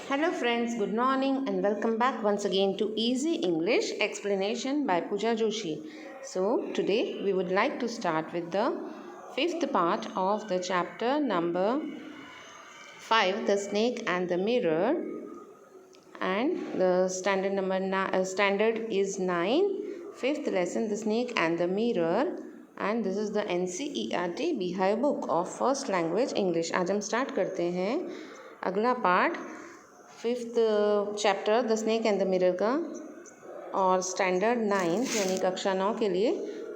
Hello friends, good morning and welcome back once again to Easy English Explanation by Pooja Joshi. So today we would like to start with the fifth part of the chapter number 5, The Snake and the Mirror, and the standard is 9, fifth lesson, The Snake and the Mirror, and this is the NCERT Behave book of first language English. आज हम start करते हैं अगला part fifth chapter the snake and the mirror का और standard 9 यानी कक्षा 9 के लिए।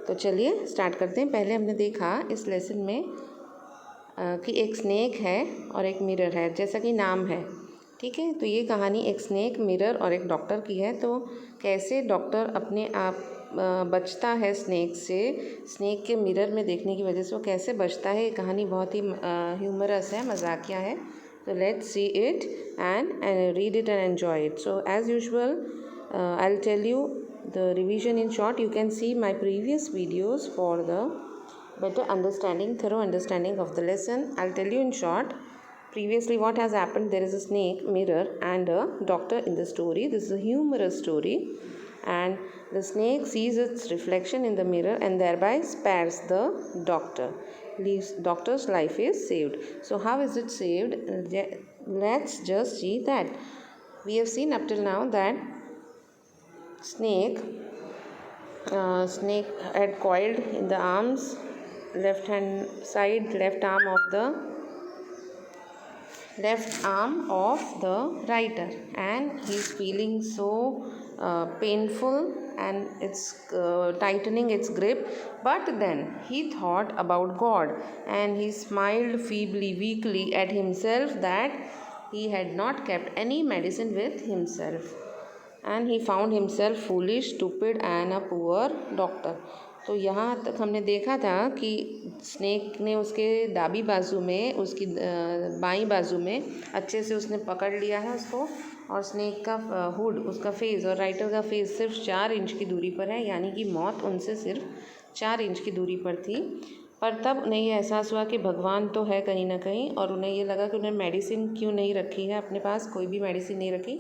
तो चलिए स्टार्ट करते हैं। पहले हमने देखा इस लेसन में कि एक स्नेक है और एक मिरर है, जैसा कि नाम है, ठीक है। तो ये कहानी एक स्नेक, मिरर और एक डॉक्टर की है। तो कैसे डॉक्टर अपने आप बचता है स्नेक से, स्नेक के मिरर में देखने की वजह से वो कैसे बचता है, ये कहानी बहुत ही ह्यूमरस है, मजाकिया है। So let's see it and read it and enjoy it. So as usual, I'll tell you the revision in short. You can see my previous videos for the better understanding, thorough understanding of the lesson. I'll tell you in short. Previously what has happened, there is a snake, mirror and a doctor in the story. This is a humorous story and the snake sees its reflection in the mirror and thereby spares the doctor. Doctor's life is saved. So how is it saved? Let's just see that. We have seen up till now that snake had coiled in the arms, left arm of the writer, and he's feeling so painful and it's tightening its grip. But then he thought about God and he smiled feebly, weakly at himself that he had not kept any medicine with himself, and he found himself foolish, stupid and a poor doctor. तो यहाँ तक हमने देखा था कि snake ने उसके दाबी बाजू में, उसकी बाईं बाजू में अच्छे से उसने पकड़ लिया है उसको, और स्नेक का हुड, उसका फेस और राइटर का फेस सिर्फ 4 इंच की दूरी पर है, यानी कि मौत उनसे सिर्फ 4 इंच की दूरी पर थी। पर तब उन्हें ये एहसास हुआ कि भगवान तो है कहीं ना कहीं, और उन्हें ये लगा कि उन्हें मेडिसिन क्यों नहीं रखी है अपने पास, कोई भी मेडिसिन नहीं रखी।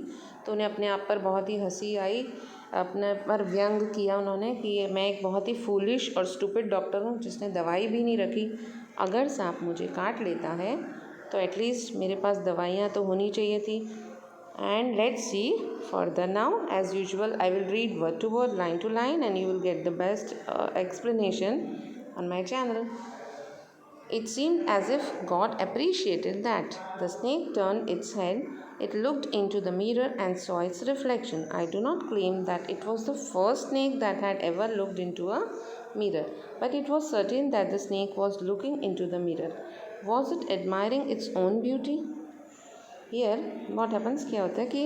तो उन्हें अपने आप पर बहुत ही हंसी आई, अपने पर व्यंग किया उन्होंने कि मैं एक बहुत ही फूलिश और स्टूपिड डॉक्टर हूँ जिसने दवाई भी नहीं रखी। अगर सांप मुझे काट लेता है तो एटलीस्ट मेरे पास दवाइयाँ तो होनी चाहिए थी। And let's see further now. As usual, I will read word to word, line to line, and you will get the best explanation on my channel. It seemed as if God appreciated that. The snake turned its head. It looked into the mirror and saw its reflection. I do not claim that it was the first snake that had ever looked into a mirror, but it was certain that the snake was looking into the mirror. Was it admiring its own beauty? Here what happens, क्या होता है कि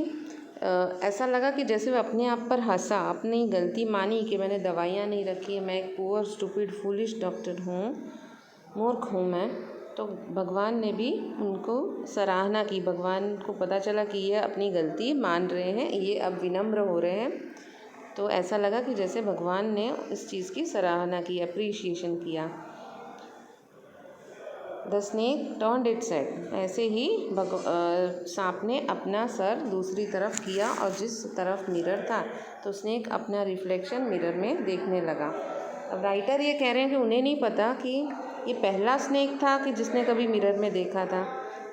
ऐसा लगा कि जैसे वो अपने आप पर हंसा, अपनी गलती मानी कि मैंने दवाइयाँ नहीं रखी, मैं एक पुअर स्टूपिड फूलिश डॉक्टर हूँ, मूर्ख हूँ मैं। तो भगवान ने भी उनको सराहना की, भगवान को पता चला कि ये अपनी गलती मान रहे हैं, ये अब विनम्र हो रहे हैं। तो ऐसा लगा कि जैसे भगवान ने इस चीज़ की सराहना की, अप्रिशिएशन किया। The snake turned its head, ऐसे ही सांप ने अपना सर दूसरी तरफ किया और जिस तरफ मिरर था, तो स्नेक अपना रिफ्लेक्शन मिरर में देखने लगा। अब राइटर ये कह रहे हैं कि उन्हें नहीं पता कि ये पहला स्नेक था कि जिसने कभी मिरर में देखा था।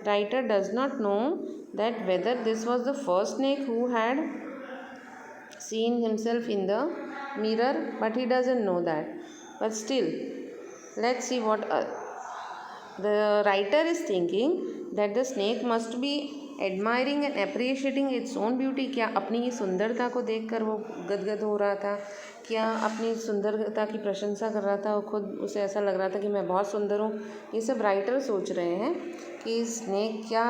Writer does not know that whether this was the first snake who had seen himself in the mirror, but he doesn't know that. But still, let's see what the writer is thinking, that the snake must be admiring and appreciating its own beauty. क्या अपनी ही सुंदरता को देखकर वो गदगद हो रहा था? क्या अपनी सुंदरता की प्रशंसा कर रहा था? वो खुद उसे ऐसा लग रहा था कि मैं बहुत सुंदर हूँ? ये सब राइटर सोच रहे हैं कि स्नेक क्या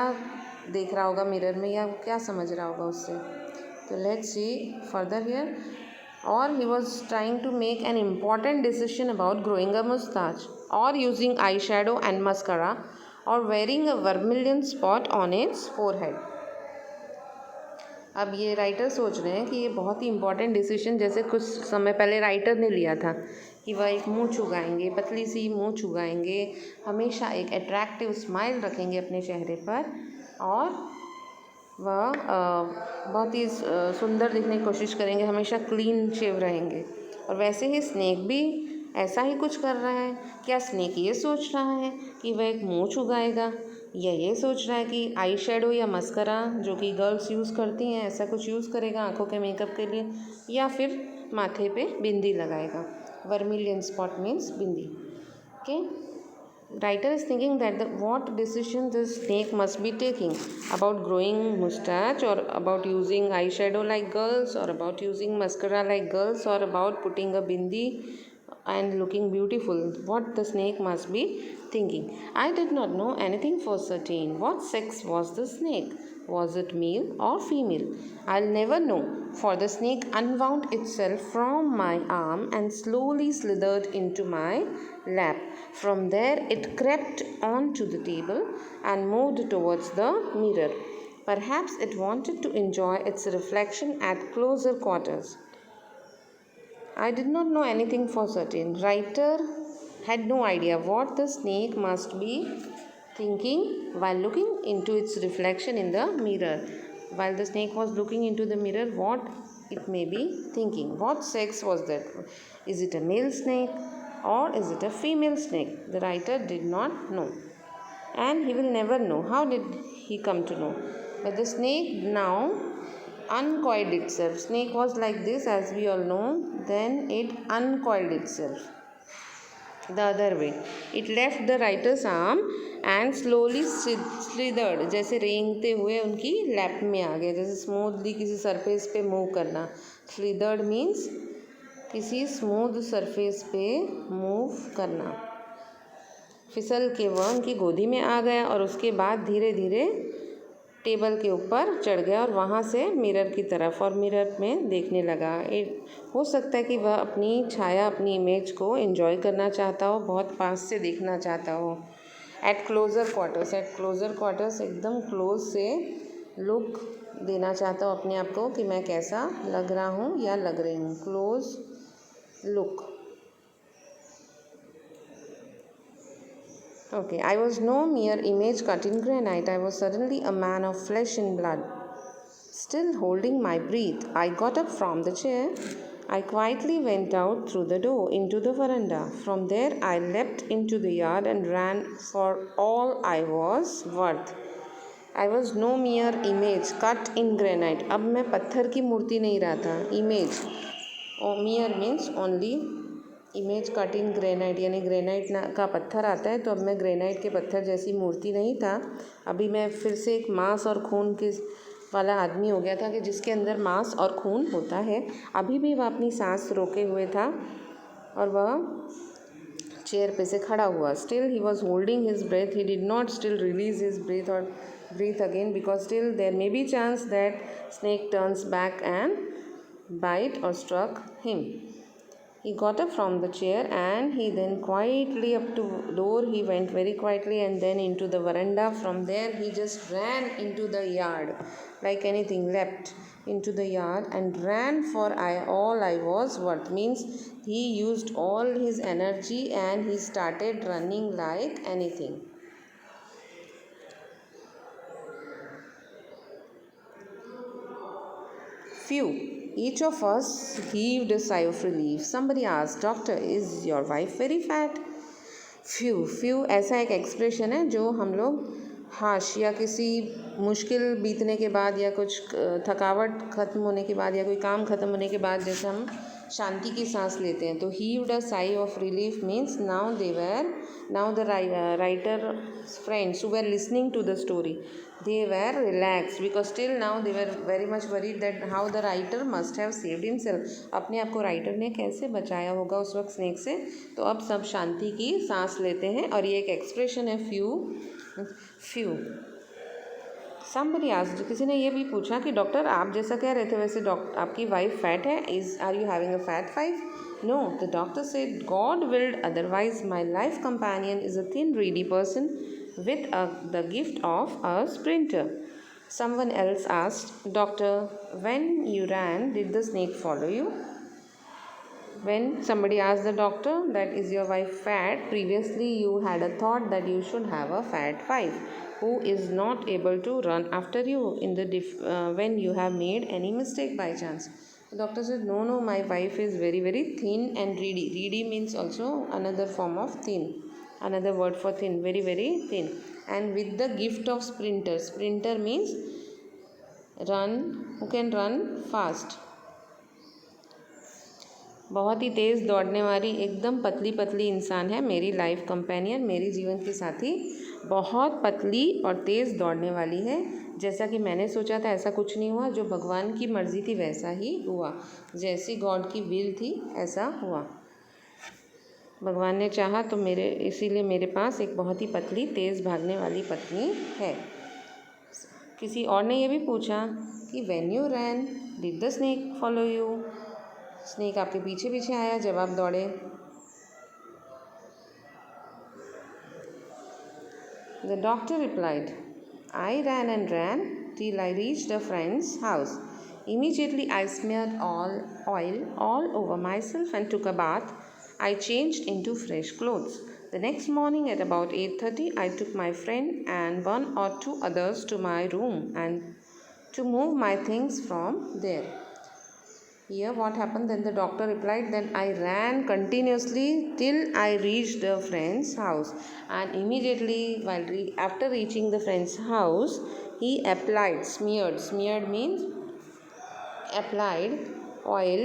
देख रहा होगा मिरर में, या क्या समझ रहा होगा उससे। तो let's see further here. Or he was trying to make an important decision about growing a mustache, or using eyeshadow and mascara, or wearing a vermilion spot on its forehead. अब ये राइटर सोच रहे हैं कि ये बहुत ही important decision, जैसे कुछ समय पहले राइटर ने लिया था कि वह एक मूँछ उगाएंगे, पतली सी मूँछ उगाएंगे, हमेशा एक अट्रैक्टिव स्माइल रखेंगे अपने चेहरे पर, और वह बहुत ही सुंदर दिखने की कोशिश करेंगे, हमेशा क्लीन शेव रहेंगे। और वैसे ही स्नेक भी ऐसा ही कुछ कर रहा है। क्या स्नेक ये सोच रहा है कि वह एक मूंछ उगाएगा, या ये सोच रहा है कि आई शेडो या मस्करा जो कि गर्ल्स यूज़ करती हैं ऐसा कुछ यूज़ करेगा आंखों के मेकअप के लिए, या फिर माथे पे बिंदी लगाएगा। Vermilion spot means bindi. Okay, writer is thinking that what decision the snake must be taking about growing mustache, or about using eyeshadow like girls, or about using mascara like girls, or about putting a bindi and looking beautiful. What the snake must be thinking. I did not know anything for certain. What sex was the snake? Was it male or female? I'll never know, for the snake unwound itself from my arm and slowly slithered into my lap. From there, it crept onto the table and moved towards the mirror. Perhaps it wanted to enjoy its reflection at closer quarters. I did not know anything for certain. Writer had no idea what the snake must be thinking while looking into its reflection in the mirror. While the snake was looking into the mirror, what it may be thinking. What sex was that? Is it a male snake or is it a female snake? The writer did not know, and he will never know. How did he come to know? But the snake now uncoiled itself. Snake was like this, as we all know. Then it uncoiled itself the other way. It left the writer's arm and slowly slithered, जैसे रेंगते हुए उनकी lap में आ गए, जैसे smoothly किसी surface पे move करना. स्लिदर्ड मीन्स किसी स्मूथ सरफेस पे मूव करना. फिसल के वह उनकी गोदी में आ गया और उसके बाद धीरे धीरे टेबल के ऊपर चढ़ गया और वहाँ से मिरर की तरफ और मिरर में देखने लगा. हो सकता है कि वह अपनी छाया, अपनी इमेज को एंजॉय करना चाहता हो, बहुत पास से देखना चाहता हो. एट क्लोज़र क्वार्टर्स एकदम क्लोज से लुक देना चाहता हो अपने आप को कि मैं कैसा लग रहा हूँ या लग रही हूँ. Close look. Okay, I was no mere image cut in granite. I was suddenly a man of flesh and blood. Still holding my breath, I got up from the chair. I quietly went out through the door into the veranda. From there, I leapt into the yard and ran for all I was worth. I was no mere image cut in granite. अब मैं पत्थर की मूर्ति नहीं रहा था. Image. Mere means only. Image cut in granite यानी granite का पत्थर आता है, तो अब मैं ग्रेनाइट के पत्थर जैसी मूर्ति नहीं था. अभी मैं फिर से एक मांस और खून के वाला आदमी हो गया था कि जिसके अंदर मांस और खून होता है. अभी भी वह अपनी सांस रोके हुए था और वह चेयर पे से खड़ा हुआ. Still he was holding his breath. He did not still release his breath or breathe again, because still there may be chance that snake turns back and bite or struck him. He got up from the chair and he then quietly up to door. He went very quietly and then into the veranda. From there he just ran into the yard like anything, leapt into the yard and ran for all I was worth. Means he used all his energy and he started running like anything. Phew. Each of us heaved a sigh of relief. Somebody asked, "Doctor, is your wife very fat?" Phew ऐसा एक expression है जो हम लोग हाश या किसी मुश्किल बीतने के बाद या कुछ थकावट ख़त्म होने के बाद या कोई काम ख़त्म होने के बाद जैसे हम शांति की सांस लेते हैं, तो heaved a sigh of relief means now the writer friends who were listening to the story, they were relaxed because still now they were very much worried that how the writer must have saved himself. अपने आप को writer ने कैसे बचाया होगा उस वक्त snake से. तो अब सब शांति की सांस लेते हैं और ये एक एक्सप्रेशन है फ्यू. Somebody asked, किसी ने ये भी पूछा कि डॉक्टर आप जैसा कह रहे थे वैसे आपकी वाइफ फैट है. Are you having a fat wife? No, the doctor said, God willed otherwise. My life companion is a thin, reedy person with the gift of a sprinter. Someone else asked, Doctor, when you ran, did the snake follow you? When somebody asked the doctor that is your wife fat, previously you had a thought that you should have a fat wife. who is not able to run after you in the when you have made any mistake by chance. The doctor said, no, my wife is very, very thin and reedy. Reedy means also another form of thin. Another word for thin, very, very thin. And with the gift of sprinter. Sprinter means run, who can run fast. बहुत ही तेज़ दौड़ने वाली एकदम पतली पतली इंसान है मेरी लाइफ कंपेनियन, मेरी जीवन की साथी। बहुत पतली और तेज़ दौड़ने वाली है। जैसा कि मैंने सोचा था ऐसा कुछ नहीं हुआ, जो भगवान की मर्ज़ी थी वैसा ही हुआ। जैसी गॉड की विल थी ऐसा हुआ। भगवान ने चाहा तो इसीलिए मेरे पास एक बहुत ही पतली तेज़ भागने वाली पत्नी है। किसी और ने ये भी पूछा कि when you ran did the snake follow you? Snake आपके पीछे पीछे आया जब आप दौड़े? The doctor replied, I ran and ran till I reached a friend's house. Immediately I smeared oil all over myself and took a bath. I changed into fresh clothes. The next morning at about 8:30 I took my friend and one or two others to my room and to move my things from there. Here what happened? Then the doctor replied, then I ran continuously till I reached a friend's house, and immediately after reaching the friend's house he applied, smeared means applied oil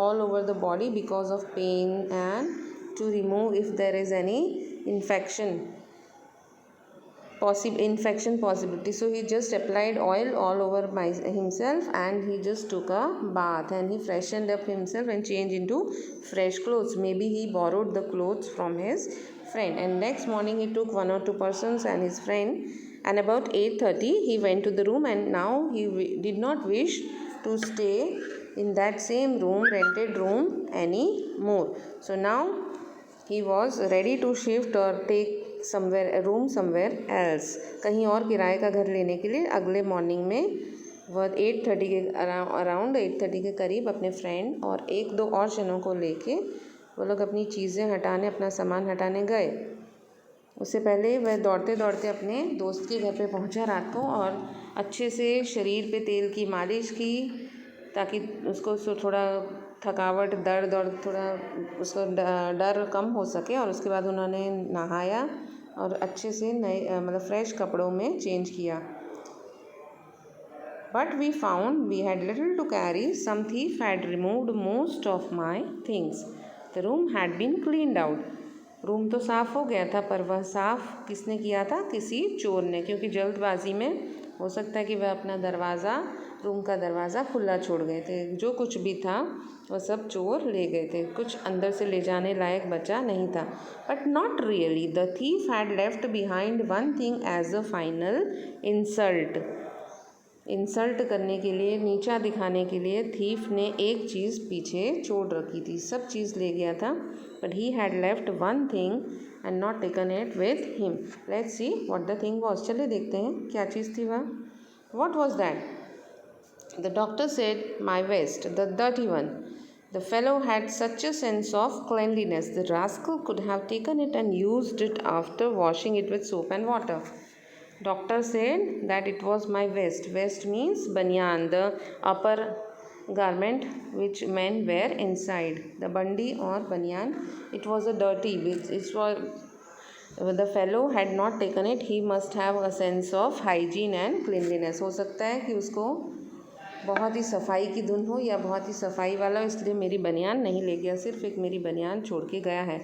all over the body because of pain and to remove if there is any infection possibility. So he just applied oil all over himself and he just took a bath and he freshened up himself and changed into fresh clothes. Maybe he borrowed the clothes from his friend, and next morning he took one or two persons and his friend, and about 8:30 he went to the room, and now he did not wish to stay in that same room, rented room anymore. So now he was ready to shift or take somewhere else, कहीं और किराए का घर लेने के लिए। अगले morning में वह 8:30 के अराउंड 8:30 के करीब अपने फ्रेंड और एक दो और जनों को लेके वो लोग अपनी चीज़ें हटाने, अपना सामान हटाने गए। उससे पहले वह दौड़ते दौड़ते अपने दोस्त के घर पे पहुंचा रात को और अच्छे से शरीर पे तेल की मालिश की ताकि उसको थोड़ा थकावट, दर्द और थोड़ा उसको डर कम हो सके। और उसके बाद उन्होंने नहाया और अच्छे से नए मतलब फ्रेश कपड़ों में चेंज किया। But we found we had little to carry. Some thief had removed most of my things. The room had been cleaned out. Room तो साफ़ हो गया था, पर वह साफ़ किसने किया था? किसी चोर ने, क्योंकि जल्दबाजी में हो सकता है कि वह अपना रूम का दरवाज़ा खुला छोड़ गए थे। जो कुछ भी था वह सब चोर ले गए थे, कुछ अंदर से ले जाने लायक बचा नहीं था। But not really, the thief had left behind one thing as a final insult करने के लिए, नीचा दिखाने के लिए थीफ ने एक चीज़ पीछे छोड़ रखी थी। सब चीज़ ले गया था, but he had left one thing and not taken it with him. Let's see what the thing was. चलिए देखते हैं क्या चीज़ थी वह। What was that? The doctor said, my vest, the dirty one. The fellow had such a sense of cleanliness. The rascal could have taken it and used it after washing it with soap and water. Doctor said that it was my vest. Vest means banyan, the upper garment which men wear inside. The bandi or banyan. It was a dirty. The fellow had not taken it. He must have a sense of hygiene and cleanliness. हो सकता है कि उसको बहुत ही सफाई की धुन हो या बहुत ही सफाई वाला हो, इसलिए मेरी बनियान नहीं ले गया, सिर्फ एक मेरी बनियान छोड़ के गया है।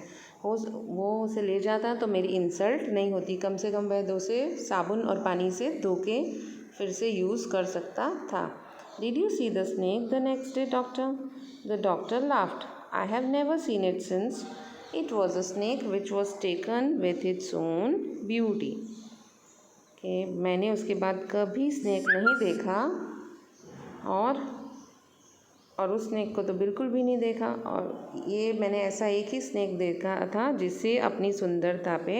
वो उसे ले जाता तो मेरी इंसल्ट नहीं होती, कम से कम वह उसे साबुन और पानी से धो के फिर से यूज़ कर सकता था। Did you see the snake the next day doctor? The doctor laughed, I have never seen it since. It was a snake which was taken with its own beauty. कि मैंने उसके बाद कभी स्नेक नहीं देखा और उस स्नेक को तो बिल्कुल भी नहीं देखा। और ये मैंने ऐसा एक ही स्नेक देखा था जिससे अपनी सुंदरता पे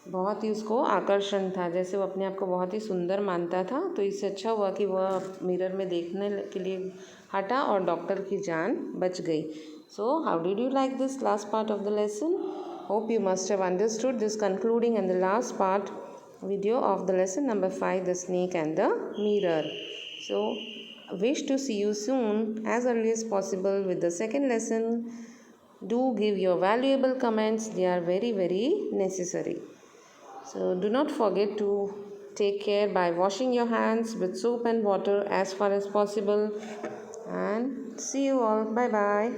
बहुत ही उसको आकर्षण था, जैसे वो अपने आप को बहुत ही सुंदर मानता था। तो इससे अच्छा हुआ कि वह मिरर में देखने के लिए हटा और डॉक्टर की जान बच गई। So how did you like this last part of the lesson? Hope you must have understood this concluding and the last part video of the lesson number 5, the snake and the mirror. So wish to see you soon as early as possible with the second lesson. Do give your valuable comments, they are very necessary. So do not forget to take care by washing your hands with soap and water as far as possible. And see you all. Bye bye.